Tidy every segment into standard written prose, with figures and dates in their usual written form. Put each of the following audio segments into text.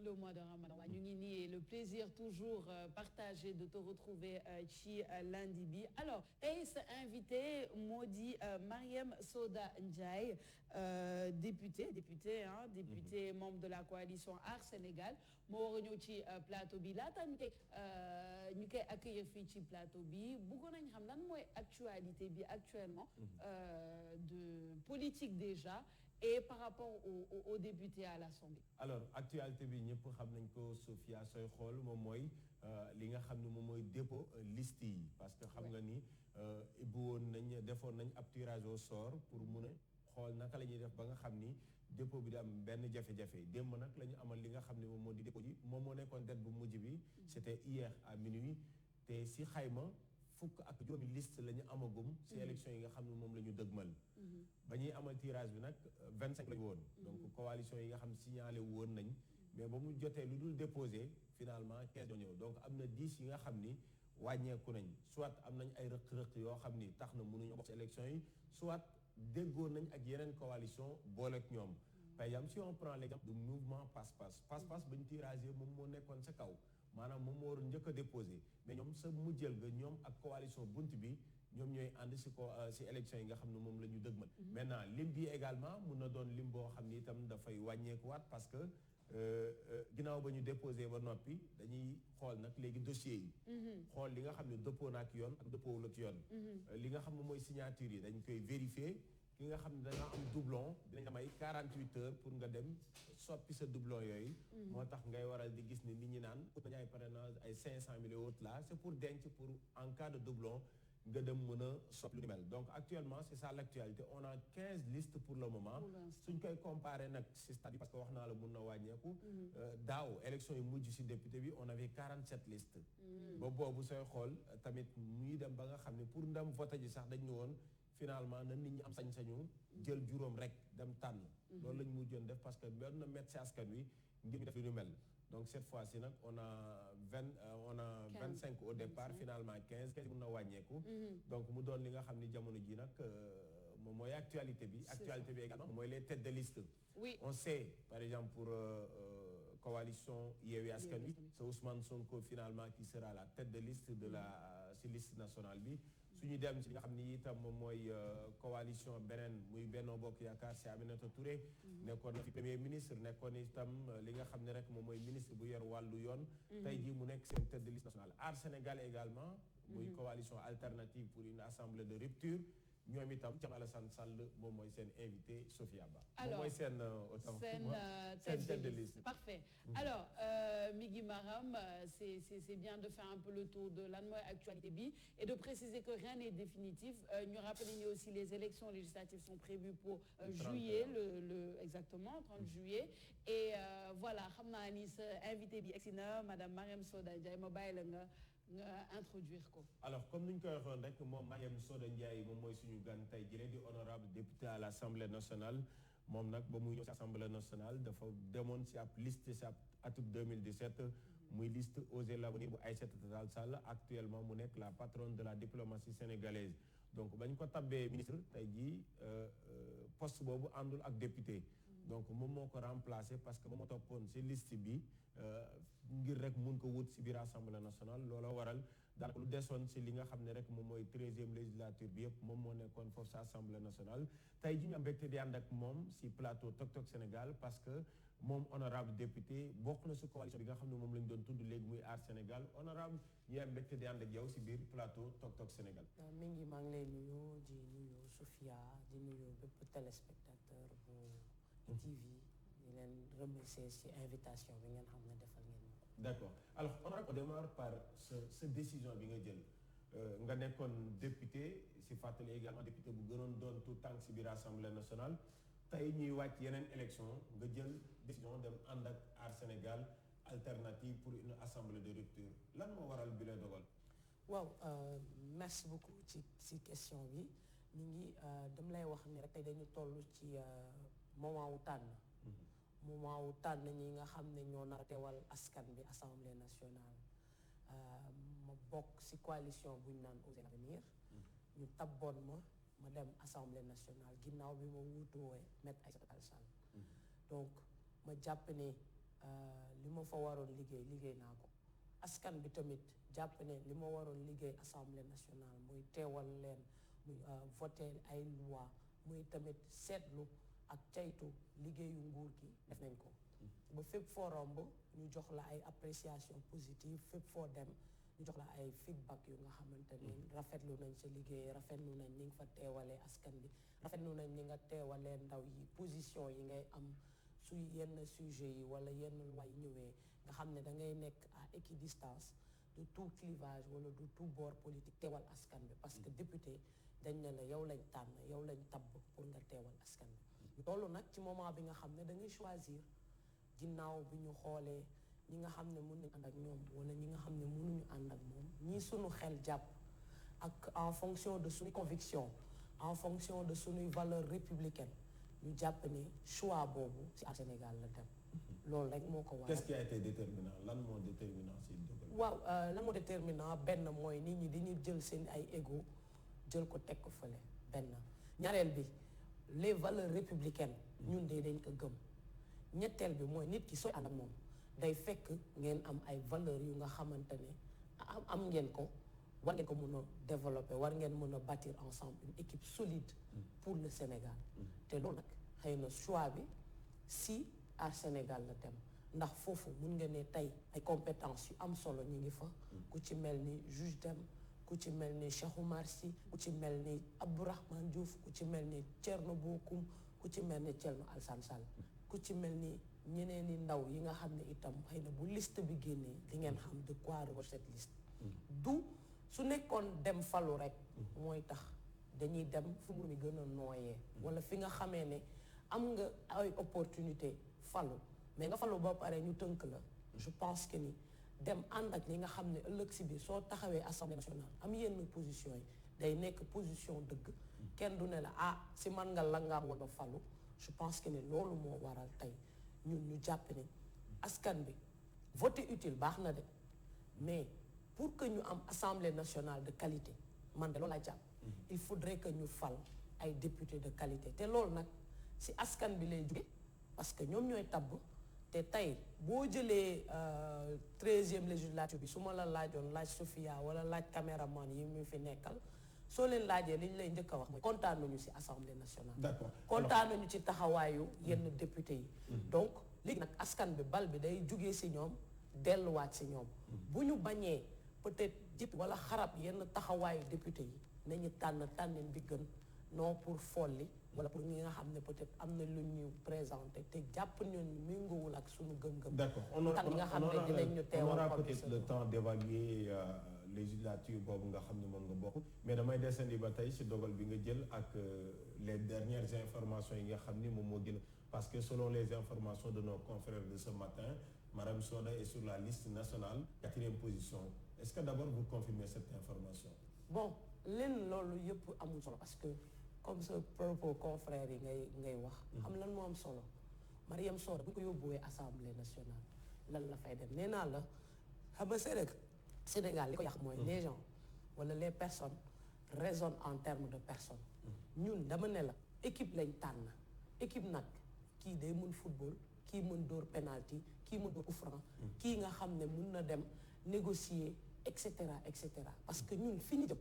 le mois de Ramadan ñu ngi nii le plaisir toujours partagé de te retrouver ci lundi bi alors tey sa invité moo di Marième Soda Ndiaye député membre de la coalition Aar Sénégal moo war a ñëw ci plateau bi laata ñu koy accueillir fii ci plateau bi bëggoon nañ xam lan mooy actualité bi actuellement de politique déjà et par rapport aux députés à l'Assemblée. alors actualité bi ñëpp xam nañ ko Sophia sooy xool moom mooy li nga xam ne moom mooy dépôt liste yi parce que xam nga ni defoon nañ ab tirage au sort pour mun a xool naka la ñuy def ba nga xam ni dépôt bi di am benn jafe-jafe démb nag la ñu amal li nga xam ne moom moo di dépôt ji moom moo nekkoon date bu mujj bi c'était hier à minuit te si xayma fukk ak juróomi liste la ñu amagum si élection yi nga xam ne moom la ñu dëgmal ba ñuy amal tirage bi nag 25 la ñu woon donc coalition yi nga xam signalé woon nañ mais ba mu jotee lu dul déposé finalement 15 ñoo ñëw donc am na 10 yi nga xam ni wàññeeku nañ soit am nañ ay rëq-rëq yoo xam ni tax na mënuñu bokk si élection yi soit déggoon nañ ak yeneen coalition boole ak ñoom par exemple si on prend l'exemple du mouvement Passe-Passe ba ñu tiragé moom moo nekkoon sa kaw maanaam moom moo waroon njëkk a déposé mais ñoom sa mujjël ga ñoom ak coalition bunt bi ñoom ñooy ànd si élection yi nga xam ne moom la ñu dëgmal maintenant lim bi également mun na doon lim boo xam ni itam dafay wàññeekuwaat parce que ginnaaw ba ñu déposé ba noppi dañuy xool nag léegi dossiers yi xool li nga xam ne dëppoo na ak yoon ak dëppoowul ak yoon li nga xam ne mooy signature yi dañ koy vérifier ki nga xam ne danga am doublon dinañ am ay 48 heures pour nga dem soppi sa doublon yooyu moo tax ngay waral di gis ni nit ñi naan ut nañu ay parrainage ay 500 000 autres là c'est pour denc pour en cas de doublon nga dem mën a soppi lu ni mel donc actuellement c'est ça l'actualité on a 15 listes pour le moment suñ koy comparer nag si stade bi parce que wax naa la mun na wàññeeku daaw élection yi mujj si député bi on avait 47 listes ba boobu sooy xool tamit muy dem ba nga xam ne pour ndam vote ji sax dañ ñu woon finalement na nit ñi am sañ-sañu jël juróom rek dem tànn loolu lañ mujjoon def parce que benn na mettre si askan wi ngir ñu def lu ñu mel donc cette fois-ci nag on a 25 au départ finalement 15 mun na wàññeeku donc mu doon li nga xam ni jamono ji nag moom mooy actualité bi également mooy les têtes de liste on sait par exemple pour coalition Yewwi Askan Wi c'est Ousmane Sonko finalement qui sera la tête de liste de la si liste nationale bi suñu dem ci li nga xam ni itam moom mooy coalition beneen muy Benno Bokk Yaakaar si Aminata Touré nekkoon na fi premier ministre nekkoon itam li nga xam ne rek moom mooy ministre bu yor wàllu yoon tey jii mu nekk seen tête de liste nationale Aar Sénégal également muy coalition alternative pour une assemblée de rupture ñoom itam Thierno Alassane Sall moom mooy seen invité Sophia Ba. alors moom mooy seen tête de liste. parfait alors Migui Maram c'est bien de faire un peu le tour de lan mooy actualité bi et de préciser que rien n'est définitif ñu rappeler ni aussi les élections législatives sont prévues pour juillet exactement 30 juillet et voilà xam naa ni sa invité bi egsi na madame Marième Soda Ndiaye ma bàyyi la nga introduire ko. alors comme ni ñu koy waxoon rek moom Marième Soda Ndiaye moom mooy suñu gan tey jëlee di honorable député à l'Assemblée nationale moom nag ba muy ñëw ci Assemblée nationale dafa demoon ci ab liste ci ab atum 2017 muy liste Osez l'avenir bu Aïssata Tall Sall actuellement mu nekk la patronne de la diplomatie sénégalaise donc bañ ko tabbee ministre tey jii poste boobu àndul ak député donc moom moo ko remplacé parce que moom moo toppoon ci liste bi ngir rek mun ko wut ci biir assemblée nationale loola waral daanaka lu desoon ci li nga xam ne rek moom mooy 13e législature bi yëpp moom moo nekkoon foofu ci assemblée nationale tey ji ñu am mbégte di ànd ak moom ci plateau Tok Tok Sénégal parce que moom honorable député bokk na ci coalition bi nga xam ne moom la ñu doon tudd léegi muy Aar Sénégal honorable ñu am mbégte di ànd ak yow ci biir plateau Tok Tok Sénégal. mi ngi maa ngi lay nuyu di nuyu Sophia di nuyu bépp téléspectateur bu TV di leen remercier ci invitation bi ngeen xam ne defal ngeen ma ko. d'accord alors on démarre par sa décision bi nga jël nga nekkoon député ci fàttali également député bu gënoon doon tout tànk ci biir assemblée nationale tey ñuy wàcc yeneen élection nga jël décision dem ànd ak Aar Sénégal alternative pour une assemblée de rupture lan moo waral bi lay dogal. waaw merci beaucoup ci question bi ñu ngi dama lay wax ni rek tey dañu toll ci moment wu tànn. moment wu tànn ñi nga xam ne ñoo nar a teewal askan bi assemblée nationale ma bokk ci coalition bu ñu naan Osez l'avenir ñu tabboon ma dem assemblée nationale ginnaaw bi ma wuutuwee Maître Aïssata Tall Sall donc ma jàpp ne li ma fa waroon liggéey naa ko askan bi tamit jàpp ne li ma waroon liggéey assemblée nationale muy teewal leen muy voter ay loi muy tamit seetlu ak caytu liggéeyu nguur gi def nañ ko ba fépp foo romb ñu jox la ay appréciation positive fépp foo dem ñu jox la ay feedback yu nga xamante ni rafetlu nañ sa liggéey rafetlu nañ ni nga fa teewalee askan bi rafetlu nañ ni nga teewalee ndaw yi position yi ngay am su yenn sujet yi wala yenn loi yi ñëwee nga xam ne da ngay nekk à équidistance de tout clivage wala de tout bord politique teewal askan bi parce que député dañ ne la yow lañ tànn yow lañ tabb pour nga teewal askan bi loolu nag ci moment bi nga xam ne da ngay choisir ginnaaw bi ñu xoolee ñi nga xam ne mën nañ ànd ak ñoom wala ñi nga xam ne mënuñu ànd ak moom ñii suñu xel jàpp ak en fonction de suñu conviction en fonction de suñuy valeur républicaine ñu jàpp ne choix boobu ci à Sénégal la dem loolu rek moo ko waral. Qu'est-ce qui a été déterminant lan moo déterminant si dogal. waaw lan moo déterminant benn mooy nit ñi dañuy jël seen ay ego jël ko teg ko fële benn ñaareel bi les valeurs républicaines ñun de dañ ko gëm ñetteel bi mooy nit ki sooy ànd ak moom day fekk ngeen am ay valeurs yu nga xamante ne am ngeen ko war ngeen ko mën a développer war ngeen mën a bâtir ensemble une équipe solide pour le Sénégal te loolu nag xëy na choix bi si à Sénégal la dem ndax foofu mun nga ne tey ay compétences yu am solo ñu ngi fa ku ci mel ni juge Dème ku ci mel ni Cheikh Oumar Sy ku ci mel ni Abdourahmane Diouf ku ci mel ni Thierno Bocoum ku ci mel ni Thierno Alassane Sall ku ci mel ni ñeneen i ndaw yi nga xam ne itam xëy na bu liste bi génnee di ngeen xam de quoi recouvre cette liste du su nekkoon dem falu rek mooy tax dañuy dem fu mu mi gën a nooyee wala fi nga xamee ne am nga ay opportunité falu mais nga falu ba pare ñu tënk la je pense que ni dem ànd ak li nga xam ne ëllëg si biir soo taxawee assemblée nationale am yenn position yi day nekk position dëgg kenn du ne la si man nga la nga woon a falu je pense que ne loolu moo waral tey ñun ñu jàpp ne askan bi voter utile baax na de mais pour que ñu am assemblée nationale de qualité man de loolu laa jàpp il faudrait que ñu fal ay députés de qualité te loolu nag si askan bi lay jóge parce que ñoom ñooy tabb te tey boo jëlee 13e législature bi su ma la laajoon laaj Sophia wala laaj caméraman yi mu fi nekkal soo leen laajee li ñu lay njëkk a wax mooy kontaan nañu ci assemblée nationale. D'accord. kontaan nañu ci taxawaayu yenn député yi. donc léegi nag askan bi bal bi day jugee ci ñoom delluwaat ci ñoom. bu ñu bañee peut-être jip wala xarab yenn taxawaayu député yi nañu tànnin bi gën non pour folli wala pour ñi nga xam ne peut-être am na lu ñu présenté te jàpp ñooñu méngoowul ak suñu gëm-gëm. D'accord. on aura peut-être le temps d'évaluer législature boobu nga xam ne moom nga bokk mais damay descendi ba tey ci dogal bi nga jël ak les dernières informations yi nga xam ni moom moo gën parce que selon les informations de nos confrères de ce matin Mariam Soda est sur la liste nationale 4e position est-ce que d'abord vous confirmez cette information? Bon leen loolu yëpp amul solo parce que comme ce propos confrères yi ngay wax xam lan moo am solo Mariam Soda bu ko yóbbuwee assemblée nationale lan la fay dem nee naa la xam nga Sénégal li ko yàq mooy les gens wala les personnes raisonnent en termes de personnes ñun dama ne la équipe lañ tànn équipe nag kii day mën football kii mën dóor penalty kii mën dóor coup franc kii nga xam ne mën na dem négocier et cetera parce que ñun fi ñu jëm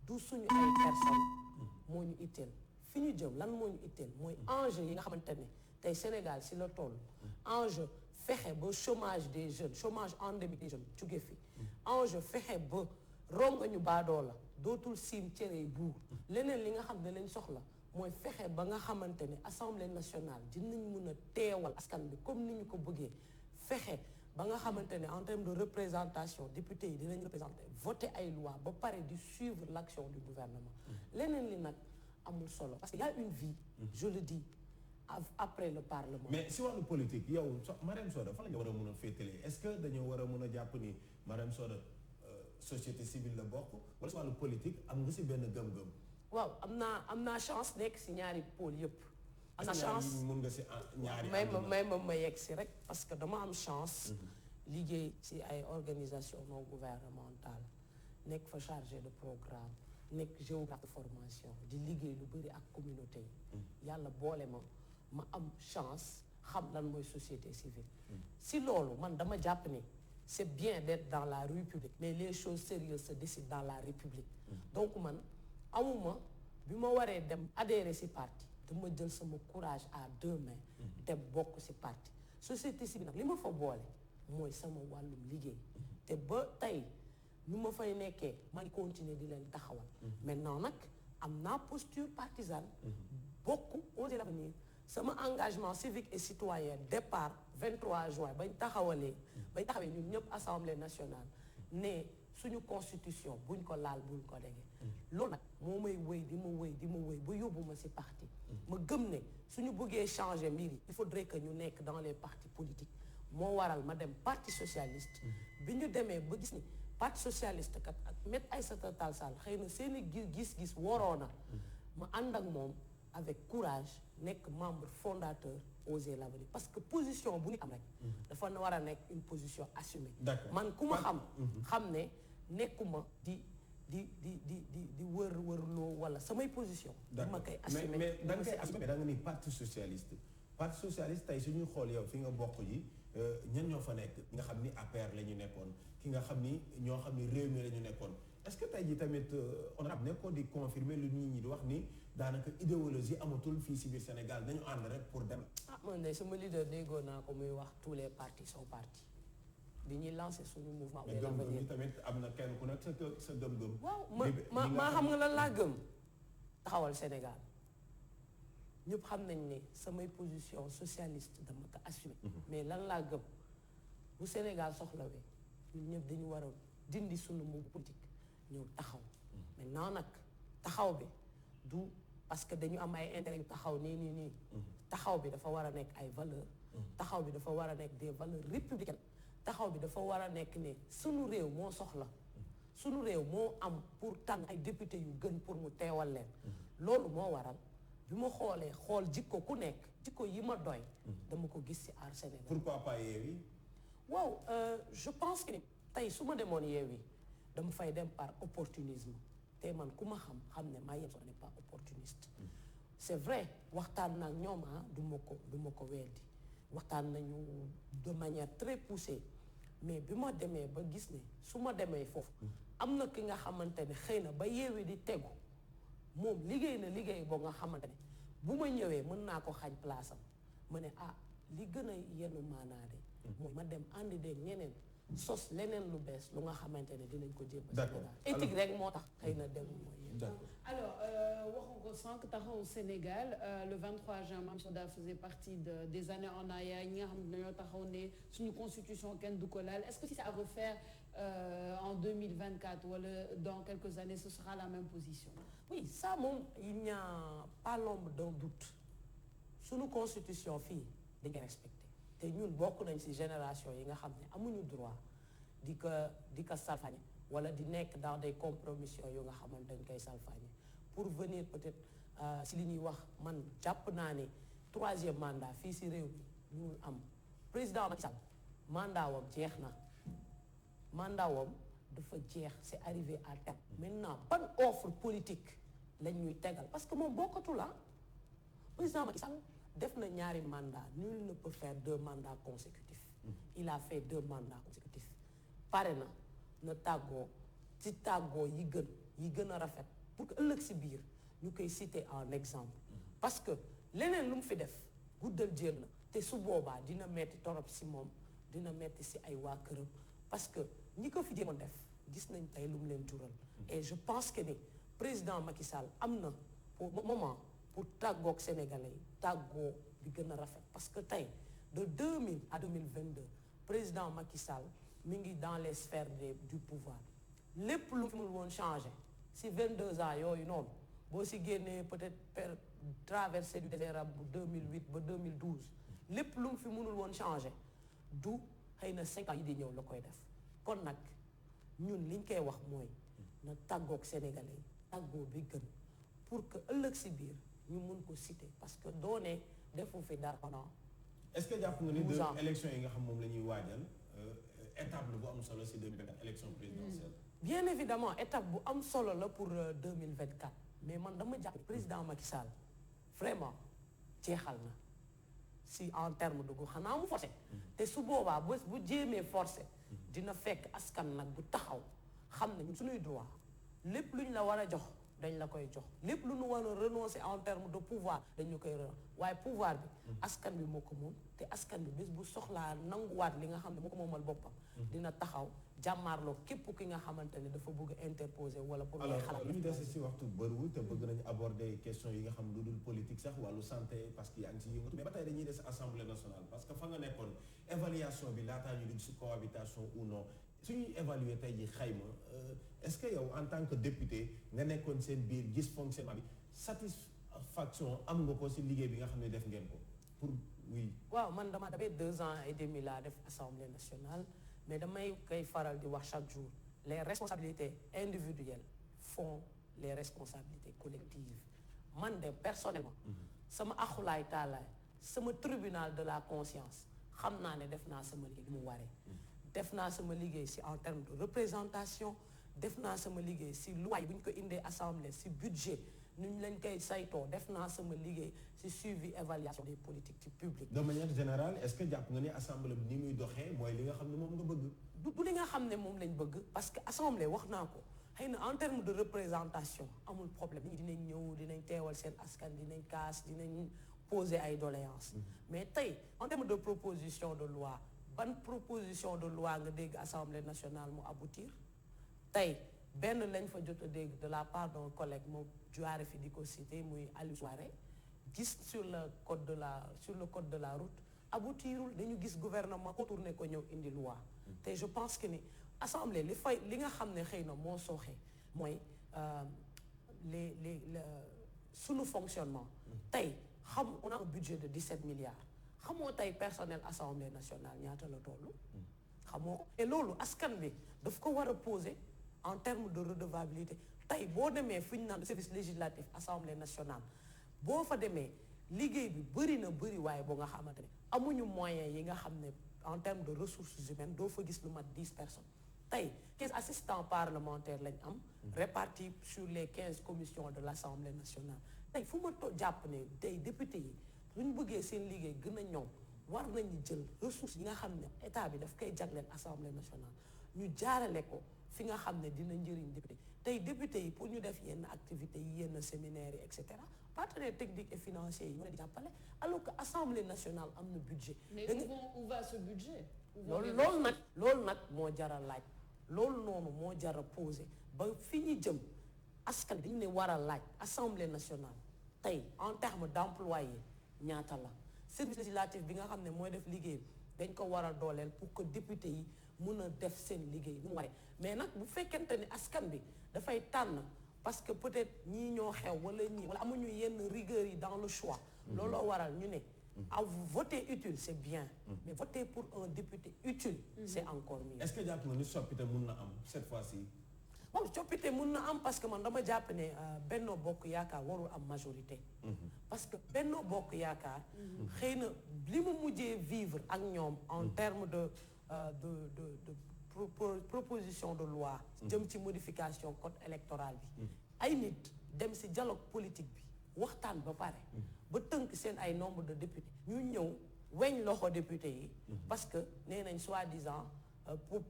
du suñu ay personnes moo ñu itteel fi ñu jëm lan moo ñu itteel mooy enjeu yi nga xamante ne tey Sénégal si la toll enjeu fexe ba chômage des jeunes chômage endémique des jeunes jóge fi enjeu fexe ba ronga ñu baadoo la dootul siim cere buur leneen li nga xam ne lañ soxla mooy fexe ba nga xamante ne assemblée nationale dinañ mun a teewal askan bi comme ni ñu ko bëggee fexe ba nga xamante ne en termes de représentation député yi dinañ représenter voter ay loi ba pare di suivre l'action du gouvernement leneen li nag amul solo parce que y a une vie je le dis après le parlement. mais si wàllu politique yow Mariam Soda fa la nga war a mën a féetalee est-ce que dañoo war a mën a jàpp ni Mariam Soda société civile la bokk wala si wàllu politique am nga si benn gëm-gëm. waaw am naa chance nekk si ñaari pôle yëpp. am na chance mën nga si ñaari ma yegg si rek parce que dama am chance. liggéey si ay organisation non gouvernementale nekk fa chargé de programme nekk géographe de formation di liggéey lu bëri ak communauté yi. yàlla boole ma am chance xam lan mooy société civile si loolu man dama jàpp ni c'est bien d'être dans la rue publique mais les choses sérieuses se décident dans la République donc man amuma bi ma waree dem adhérer ci parti dama jël sama courage à 2 mains dem bokk ci parti société civile nag li ma fa boole mooy sama wàllum liggéey te ba tey ñu ma fay nekkee ma ngi continuer di leen taxawal maintenant nag am naa posture partisane bokk Osez l'Avenir sama engagement civique et citoyen départ 23 juin bañ taxawee ñun ñëpp assemblée nationale ne suñu constitution buñ ko laal buñ ko dege loolu nag moo may wéy di ma wéy ba yóbbu ma ci parti ma gëm ne suñu bëggee changer mbir yi il faudrait que ñu nekk dans les partis politiques moo waral ma dem parti socialiste bi ñu demee ba gis ni parti socialiste kat ak Me Aïssata Tall Sall xëy na seeni gis-gis woroona ma ànd ak moom avec courage nekk membre fondateur Osez l'Avenir parce que position bu ñu am rek dafa war a nekk une position assumée man ku ma xam ne nekkuma di wër-wërloo wala samay position dama koy assumer mais da nga koy assumer da nga ni parti socialiste tey suñuy xool yow fi nga bokk ji ñan ñoo fa nekk nga xam ni APR la ñu nekkoon ki nga xam ni ñoo xam ni Rewmi la ñu nekkoon est-ce que tey ji tamit honorable nekkoon di confirmer lu nit ñi di wax ni daanaka idéologie amatul fii si biir Sénégal dañu ànd rek pour dem man de sama leader déggoo naa ko muy wax tous les partis sont partis bi ñuy lancé suñu mouvement mais gëm-gëm yi tamit am na kenn ku nekk sa gëm-gëm waaw maa xam nga lan laa gëm taxawal Sénégal ñëpp xam nañ ne samay position socialiste dama ko assumé mais lan laa gëm bu Sénégal soxlawee ñun ñëpp dañu war a dindi suñu mbubu politique ñëw taxaw maintenant nag taxaw bi du parce que dañu am ay intérêt yu taxaw nii taxaw bi dafa war a nekk ay valeurs taxaw bi dafa war a nekk des valeurs républicaines taxaw bi dafa war a nekk ne suñu réew moo soxla suñu réew moo am pour tànn ay député yu gën pour mu teewal leen loolu moo waral bi ma xool jikko ku nekk jikko yi ma doy dama ko gis ci Aar Sénégal. pourquoi pas Yewwi waaw je pense que tey su ma demoon Yewwi dama fay dem par opportunisme te man ku ma xam ne maa yem soo n'est pas opportuniste c'est vrai waxtaan nag ñoom du ma ko weddi waxtaan nañu de manière très poussée mais bi ma demee ba gis ne su ma demee foofu am na ki nga xamante ne xëy na ba Yewwi di tegu moom liggéey na liggéey boo nga xamante ne bu ma ñëwee mën naa ko xañ place am ma ne li gën a yenu maanaa de mooy ma dem àndi de ñeneen sos leneen lu bees lu nga xamante ne dinañ ko jéem a Sénégal éthique rek moo tax xëy na dem mooy alors waxu ko sànq taxawu Sénégal le 23 juin Mame Soda faisait partie des années en arrière ñi nga xam ne dañoo taxaw ne suñu constitution kenn du ko laal est-ce que si c'est à refaire en 2024 wala dans quelques années ce sera la même position. Oui ça moom il n'y a pas l'ombre d'un doute suñu constitution fii dañ koy respecté te ñun bokk nañ ci génération yi nga xam ne amuñu droit di ko salfañe wala di nekk dans des compromissions yu nga xamante dañ koy salfañe pour venir peut-être ci li ñuy wax man jàpp naa ne 3e mandat fii ci réew mi ñu am président Macky Sall mandat wam jeex na mandat wam dafa jeex c'est arrivé à terme maintenant ban offre politique lañ ñuy tegal parce que moom bokkatu la président Macky Sall def na ñaari mandat nul ne peut faire 2 mandats consécutifs il a fait 2 mandats consécutifs pare na tàggoo ci tàggoo yi gën a rafet pour que ëllëg ci biir ñu koy citer en exemple parce que leneen lu mu fi def guddal jël na te su boobaa dina metti torop ci moom dina metti ci ay waa këram parce que ñi ko fi jéemoon def gis nañ tey lu mu leen jural et je pense que ni président Macky Sall am na pour moment pour tàggoog sénégalais yi tàggoo bi gën a rafet parce que tey de 2000 à 2022 président Macky Sall mi ngi dans les sphères du pouvoir lépp lu mu woon changé si 22 ans yooyu noonu boo si génnee peut-être traversée du désert bu 2008 ba 2012 lépp lu mu fi mënul woon changé du xëy na 5 ans yi di ñëw la koy def kon nag ñun liñ koy wax mooy na tàggoog sénégalais yi tàggoo bi gën pour que ëllëg si biir ñu mun ko citer parce que doone defu fi dara pendant est-ce que jàpp nga ni de élection yi nga xam moom la ñuy waajal étape la bu am solo si 2024 élection présidentielle. bien évidemment étape bu am solo la pour 2024 mais man dama jàpp président Macky Sall vraiment jeexal na si en terme de gox xanaa mu forcé te su boobaa bés bu jéemee forcé dina fekk askan nag bu taxaw xam ne suñuy droit lépp lu ñu la war a jox dañ la koy jox lépp lu ñu war a renoncer en terme de pouvoir dañ ñu koy renoncer waaye pouvoir bi askan bi moo ko moom te askan bi bés bu soxlaa nanguwaat li nga xam ne moo ko moomal boppam dina taxaw jàmmaarloo képp ki nga xamante ne dafa bëgg interposer wala pour ngay xalaat li ñu des si waxtu bëriwul te bëgg nañu aborder question yi nga xam lu dul politique sax wàllu santé parce que yaa ngi si yëngatu mais ba tey dañuy des assemblée nationale parce que fa nga nekkoon évaluation bi laataa ñu dugg si cohabitation ou non suñuy évaluer tey ji xayma est-ce que yow en tant que député nga nekkoon seen biir gis fonctionnement bi satisfaction am nga ko si liggéey bi nga xam ne def ngeen ko pour oui. waaw man dama dafay 2 ans et demi laa def assemblée nationale mais damay koy faral di wax chaque jour les responsabilités individuelles font les responsabilités collectives man de personnellement sama axulaay taalaay sama tribunal de la conscience xam naa ne def naa sama liggéey lu mu waree def naa sama liggéey si en termes de représentation def naa sama liggéey si loi bu ñu ko indee assemblée si budget nu ñu leen koy saytoo def naa sama liggéey si suivi évaluation des politiques publiques. de manière générale est-ce que jàpp nga ni assemblée bi ni muy doxee mooy li nga xam ne moom nga bëgg. du li nga xam ne moom lañ bëgg parce que assemblée wax naa ko xëy na en termes de représentation amul problème nit ñi dinañ ñëw dinañ teewal seen askan dinañ kaas dinañ poser ay doléances mais tey en termes de proposition de loi ban proposition de loi nga dégg assemblée nationale mu aboutir tey benn lañ fa jot a dégg de la part d'un collègue moom juwaare fi di ko cité muy Aliou Souaré gis sur le code de la route aboutirul dañu gis gouvernement contourné ko ñëw indi loi te je pense que ni assemblée li nga xam ne xëy na moo sooxee mooy sunu fonctionnement tey on a un budget de 17 milliards xamoo tey personnel assemblée nationale ñaata la toll xamoo ko et loolu askan bi daf ko war a poser en termes de redevabilité tey boo demee fu ñu naan service législatif assemblée nationale boo fa demee liggéey bi bëri waaye boo nga xamante ne amuñu moyens yi nga xam ne en termes de ressources humaines doo fa gis lu mat 10 personnes tey 15 assistants parlementaires lañ am répartis sur les 15 commissions de l'Assemblée nationale tey fu ma jàpp ne tey député yi suñ bëggee seen liggéey gën a ñoŋ war nañu jël ressources yi nga xam ne état bi daf koy jagleel Assemblée nationale ñu jaarale ko fi nga xam ne dina njëriñ député tey député yi pour ñu def yenn activités yi yenn séminaires yi et cetera partenaires techniques et financiers yi ñu leen di jàppale alors que Assemblée nationale am na budget. mais où va ce budget. loolu nag moo jar a laaj loolu noonu moo jar a posé ba fi ñu jëm askan dañu ne war a laaj Assemblée nationale tey en termes d'employés ñaata la service législatif bi nga xam ne mooy def liggéey dañ ko war a dooleel pour que député yi mun a def seen liggéey nu mu waree mais nag bu fekkente ni askan bi dafay tànn parce que peut-être ñii ñoo xew wala amuñu yenn rigueur yi dans le choix looloo waral ñu ne voter utile c'est bien mais voter pour un député utile c'est encore mieux. est-ce que jàpp nga ni soppite mun na am cette fois-ci. bon soppite mun na am parce que man dama jàpp ne Benno Bokk Yaakaar warul am majorité parce que Benno Bokk Yaakaar xëy na li mu mujjee vivre ak ñoom en termes de proposition de loi jëm ci modification code électoral bi ay nit dem ci dialogue politique bi waxtaan ba pare ba tënk seen ay nombre de députés ñu ñëw weñ loxo député yi parce que nee nañ soi-disant pour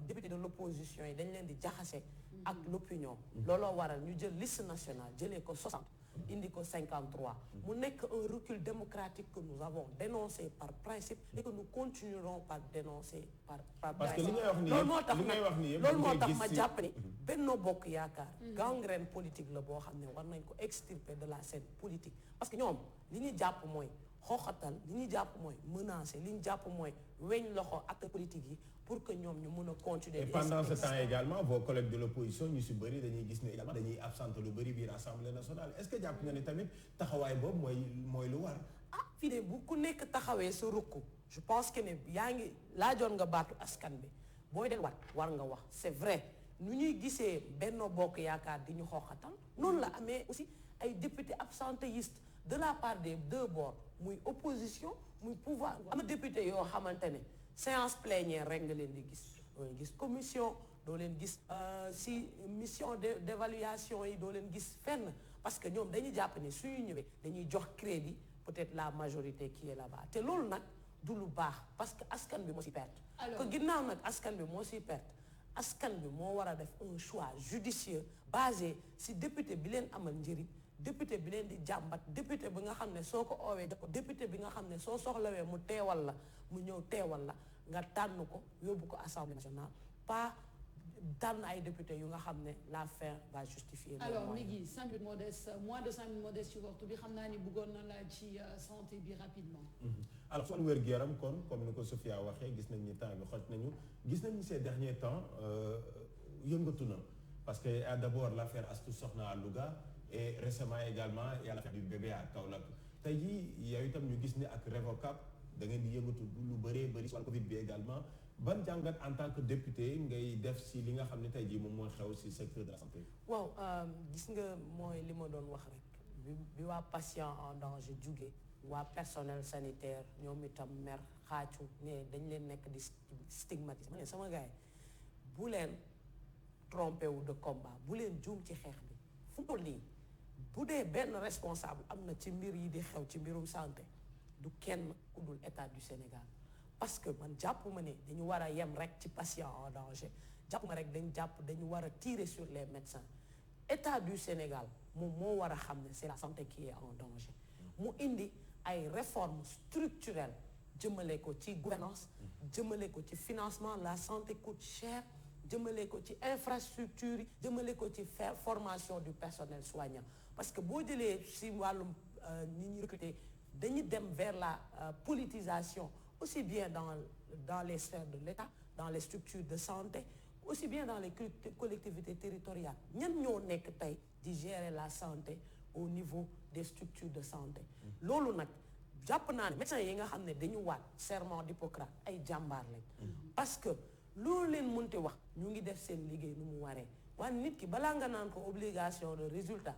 député de l'opposition yi dañ leen di jaxase ak l'opinion looloo waral ñu jël liste nationale jëlee ko 60 indi ko 53 mu nekk un recul démocratique que nous avons dénoncé par principe et que nous continuerons par dénoncer par parce que li ngay wax nii loolu moo tax ma jàpp ni Benno Bokk Yaakaar gangrène politique la boo xam ne war nañ ko extirper de la scène politique parce que ñoom li ñu jàpp mooy xooxatal li ñu jàpp mooy menacer li ñu jàpp mooy weñ loxo acteurs politiques yi pour que ñoom ñu mën a continuer. et pendant ce temps également vos collègues de l'opposition ñu si bëri dañuy gis ne également dañuy absente lu bëri biir assemblée nationale est-ce que jàpp nga ne tamit taxawaay boobu mooy lu war. fii de bu ku nekk taxawee sa rukk je pense que ne yaa ngi laajoon nga baatu askan bi booy delluwaat war nga wax c'est vrai nu ñuy gisee Benno Bokk Yaakaar di ñu xooxatal noonu la amee aussi ay députés absentéistes de la part des deux bords muy opposition muy pouvoir am na député yoo xamante ne séance plénière rek nga leen di gis doo leen gis commission doo leen gis si mission d'évaluation yi doo leen gis fenn parce que ñoom dañuy jàpp ne suñu ñëwee dañuy jox crédit peut-être la majorité qui est là-bas te loolu nag du lu baax parce que askan bi moo si perte Alors- que ginnaaw nag askan bi moo si perte askan bi moo war a def un choix judicieux basé si député bi leen amal njëriñ député bi leen di jàmbat député bi nga xam ne soo ko oowee ko député bi nga xam ne soo soxlawee mu teewal la mu ñëw teewal la nga tànn ko yóbbu ko assemblée nationale pas tànn ay député yu nga xam ne la fin va justifier. alors Migui 5 minutes modeste moins de 5 minutes modeste ci waxtu bi xam naa ni bëggoon na la ci santé bi rapidement. alors fan wér-gu-yaram kon comme ni ko Sophia waxee gis nañ ni temps bi xoj nañu gis nañ ni ces derniers temps yëngatu na parce que y a d'abord l'affaire Astou Sokhna à Louga et récemment également il y a l'affaire du bébé à Kaolack tey jii yow itam ñu gis ni ak Revocap da ngeen di yëngatu lu bëree bëri si Covid bi également ban jàngat en tant que député ngay def si li nga xam ne tey jii moom mooy xew si secteur de la santé. waaw gis nga mooy li ma doon wax rek bi waa patient en danger jóge waa personnel sanitaire ñoom itam mer xaacu ne dañ leen nekk di stigmatisme ma ne sama gars yi bu leen trompé wu de combat bu leen juum ci xeex bi fu mu toll nii bu dee benn responsable am na ci mbir yi di xew ci mbirum santé du kenn ku dul état du Sénégal parce que man jàpp ma ne dañu war a yem rek ci patient en danger jàpp ma rek dañu war a tirer sur les médecins état du Sénégal moom moo war a xam ne c'est la santé qui est en danger mu indi ay réformes structurelles jëmale ko ci gouvernance jëmale ko ci financement la santé coûte cher jëmale ko ci infrastructure yi jëmale ko ci formation du personnel soignant parce que boo jëlee si wàllum ñi ñuy recruter dañuy dem vers la politisation aussi bien dans les sphères de l'État dans les structures de santé aussi bien dans les collectivités territoriales ñan ñoo nekk tey di gérer la santé au niveau des structures de santé loolu nag jàpp naa ne médecins yi nga xam ne dañu waat serment d'Hippocrate ay jàmbaar lañ parce que loolu leen mënti wax ñu ngi def seen liggéey nu mu waree waaye nit ki balaa nga naan ko obligation de résultat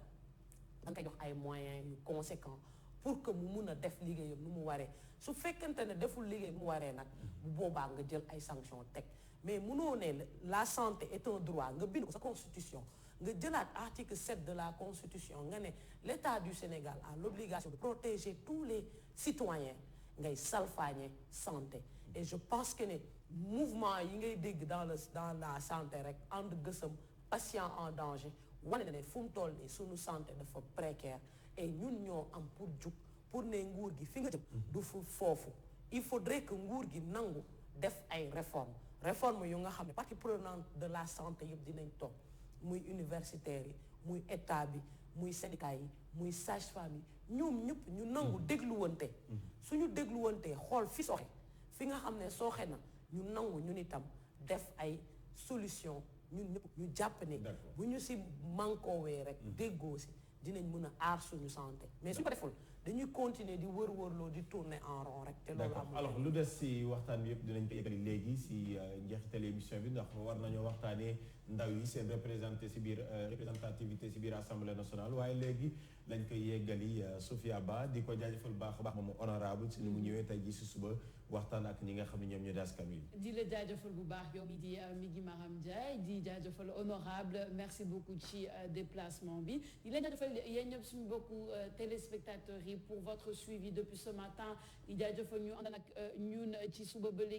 da nga koy jox ay moyens yu conséquents pour que mu mun a def liggéeyam nu mu waree su fekkente ne deful liggéey mu waree nag bu boobaa nga jël ay sanctions teg mais munoo ne la santé est un droit nga bind ko sa constitution nga jëlaat article 7 de la constitution nga ne l'État du Sénégal a l'obligation de protéger tous les citoyens ngay salfaañe santé et je pense que ne mouvement yi ngay dégg dans la santé rek ànd gësam patient en danger wane na ne fu mu toll nii suñu santé dafa précaire et ñun ñoo am pour jug pour ne nguur gi fi nga jëm du foofu il faudrait que nguur gi nangu def ay réformes yu nga xam ne partie prenante de la santé yëpp dinañ toog muy universitaires yi muy état bi muy syndicat yi muy sage-femme yi ñoom ñëpp ñu nangu dégluwante suñu dégluwante xool fi sooxe fi nga xam ne sooxe na ñu nangu ñun itam def ay solution ñun ñëpp ñu jàpp ne bu ñu si mankoowee rek déggoo si dinañ mën a aar suñu santé mais suñu ko deful dañuy continuer di wër-wërloo di tourner en rond rek te loolu amul alors lu des si waxtaan bi yëpp dinañ ko yëgali léegi si njeexital émission bi ndax war nañoo waxtaanee ndaw yi seen représenté si biir représentativité si biir assemblée nationale waaye léegi lañ koy yeggali Sophia Ba di ko jaajëfal baax a baax moom honorable si ni mu ñëwee tey jii si suba waxtaan ak ñi nga xam ne ñoom ñoo di askan wi. di la jaajëfal bu baax yow mi di Migui Maram Ndiaye di jaajëfal honorable merci beaucoup ci déplacement bi di leen jaajëfal yéen ñëpp suñu bokku téléspectateurs yi pour votre suivi depuis ce matin di jaajëfal ñu ànd ak ñun ci suba ba léegi